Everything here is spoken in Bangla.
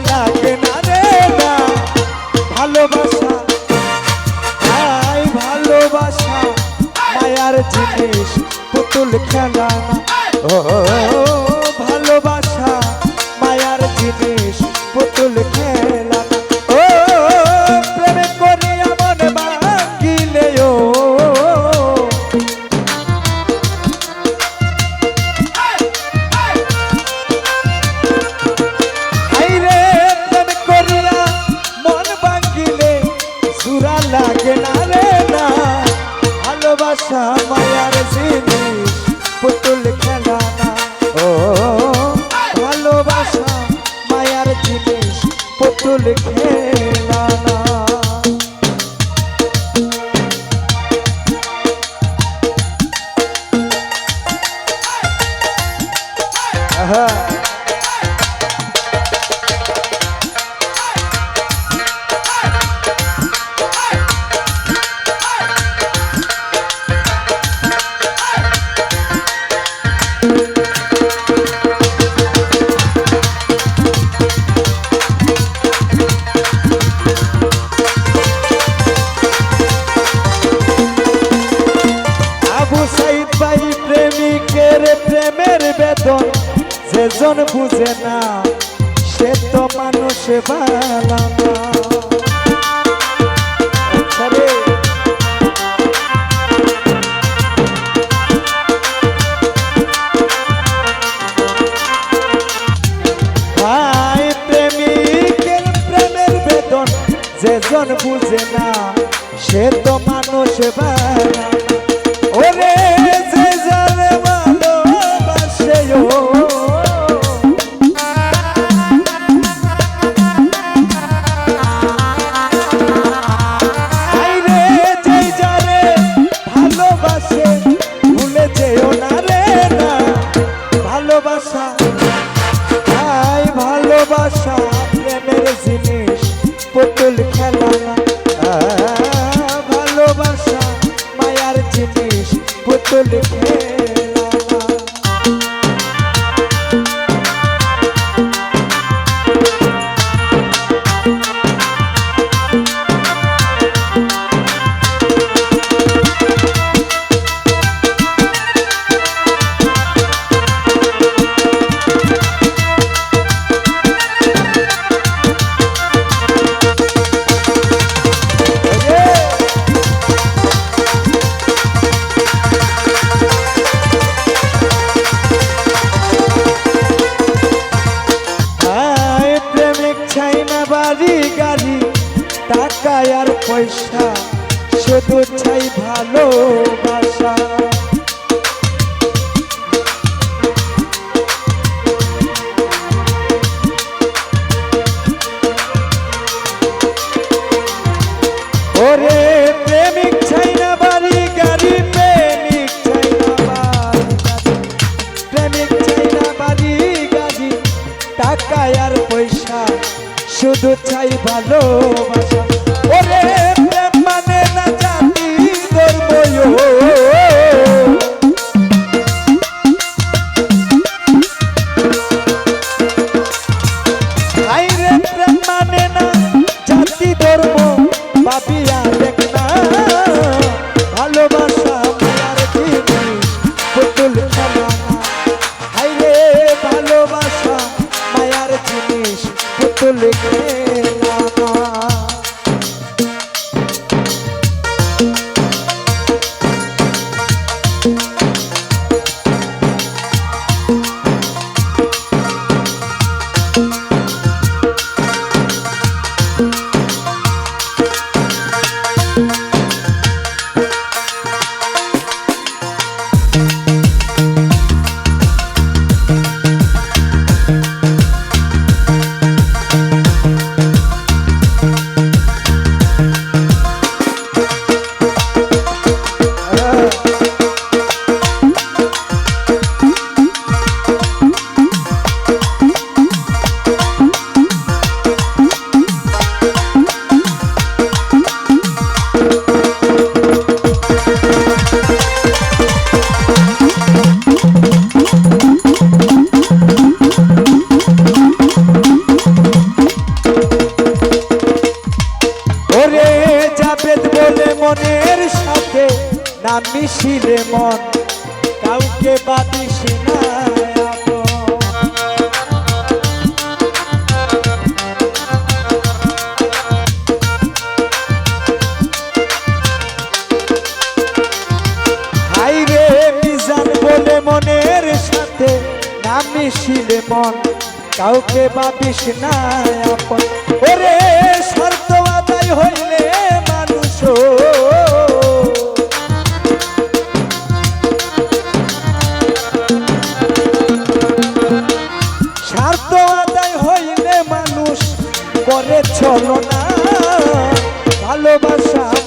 লাগে না রে না ভালোবাসা আই ভালোবাসা মায়ার জিনিস পুতুল খেলা না ও ভালোবাসা মায়ার জিনিস পুতুল খেলা না ও প্রেমে করিয়া মন ভাঙিলে ও আইরে প্রেমে করিয়া মন ভাঙিলে সুরা লাগে না রে না ভালোবাসা মায়ার জিনিস পুতুল খেলা না ও ভালোবাসা মায়ার জিনিস পুতুল খেলা না প্রেমের বেদন যেজন বুঝে না সে তো মানুষ বালা না ভাই প্রেমিকের প্রেমের বেদন যেজন বুঝে না সে তো মানুষ বালা না ওরে যে জানে ভালোবাসে ও আইরে যে জানে ভালোবাসে ভুলে যেও না রে না ভালোবাসা আই ভালোবাসা প্রেমের জিনিস পুতুল খেলা না ভালোবাসা মায়ার জিনিস পুতুল খেলা না বাড়ি গাড়ি টাকা আর পয়সা শুধু চাই ভালোবাসা ওরে প্রেমিক চাই না বাড়ি গাড়ি প্রেমিক চাই না বাড়ি প্রেমিক চাই না বাড়ি গাড়ি টাকা আর পয়সা শুধু চাই ভালোবাসা ওরে প্রেম মানে না জাতি ধর্ম আইরে প্রেম মানে না জাতি ধর্ম ভাবিয়া দেখ না ভালোবাসা মায়ার জিনিস পুতুল খেলা না আইরে ভালোবাসা মায়ার জিনিস পুতুল খেলা না কাউকে ভাবিস না আপন। ওরে স্বার্থ আদায় হইলে মানুষ স্বার্থ আদায় হইলে মানুষ করে চলো না ভালোবাসা